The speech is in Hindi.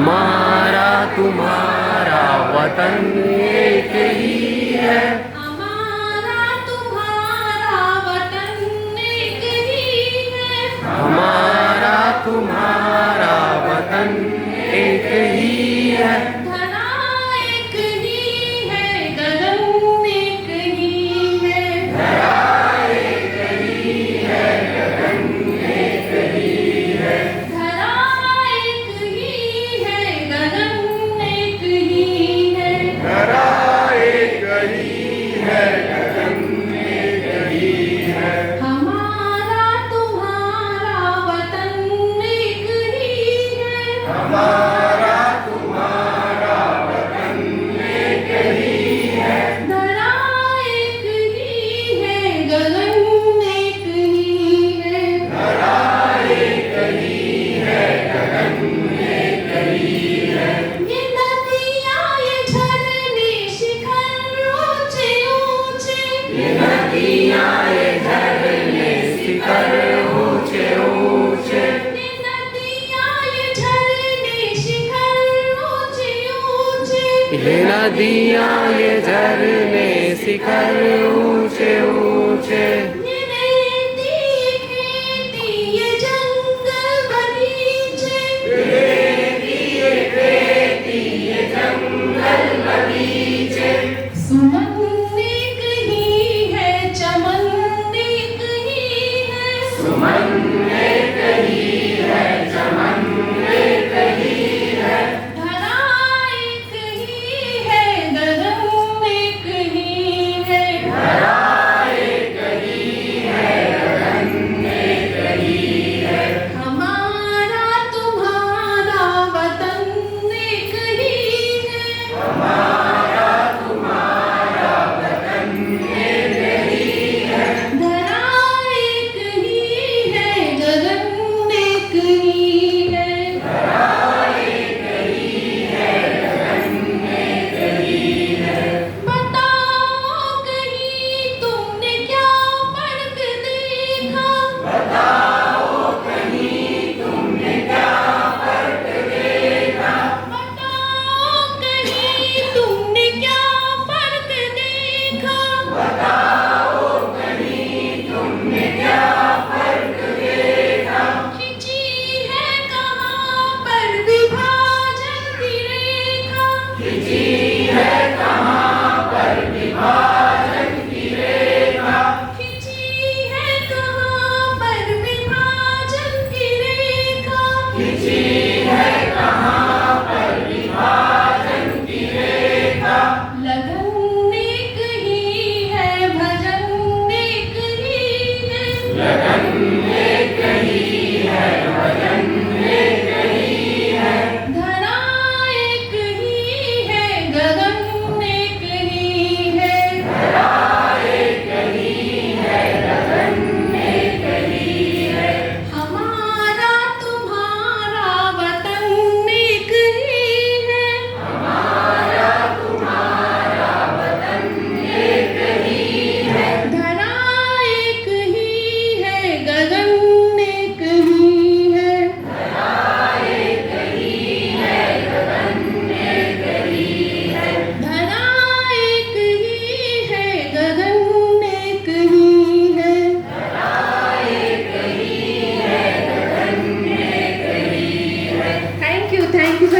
हमारा तुम्हारा वतन एक ही है। हमारा तुम्हारा वतन एक ही है। हमारा तुम्हारा वतन एक ही है। धरा एक ही है, गगन एक ही है। धरा एक ही है, गगन एक ही है। धरा एक ही है, गगन एक ही है। धरा एक ही है, गगन एक ही है। हमारा तुम्हारा वतन एक ही है। हमारा तुम्हारा वतन एक ही है। धरा एक ही है, गगन एक ही है। धरा एक ही है, गगन एक ही है। ये नदियाँ ये झरने शिखर ऊंचे ऊंचे। ये नदियाँ ये झरने शिखर ऊंचे ऊंचे। ये नदियाँ ये झरने शिखर ऊंचे ऊंचे। ये नदियाँ ये झरने शिखर ऊंचे ऊंचे। ये रेती ये खेती ये जंगल बगीचे। ये खेती ये जंगल बगीचे। सुमन एक ही है, चमन एक ही है। सुमन एक ही है, चमन एक ही है। धरा एक ही है, गगन एक ही है। धरा एक ही है, गगन एक ही है। हमारा तुम्हारा वतन एक ही है। हमारा तुम्हारा वतन एक ही है। धरा एक ही है, गगन एक ही है। धरा एक ही है, गगन एक ही है। बताओ कहीं तुमने क्या फर्क देखा। बताओ कहीं तुमने क्या फर्क देखा। बताओ कहीं तुमने क्या फर्क देखा। बताओ कहीं तुमने क्या फर्क देखा। खिंची है कहाँ पर विभाजन की रेखा। खिंची है कहाँ पर विभाजन की रेखा। खिंची है कहाँ पर विभाजन की रेखा। खिंची है कहाँ पर विभाजन की रेखा। लगन एक ही है, भजन एक ही है। लगन एक ही है, भजन एक ही है। धरा एक ही है, गगन एक ही है। धरा एक ही है, गगन एक ही है। हमारा तुम्हारा वतन एक ही है। हमारा तुम्हारा वतन एक ही है। धरा एक ही है, गगन एक ही है। धरा एक ही है, गगन एक ही है। धरा एक ही है, गगन एक ही है। धरा एक ही है, गगन एक ही है। Thank you, thank you.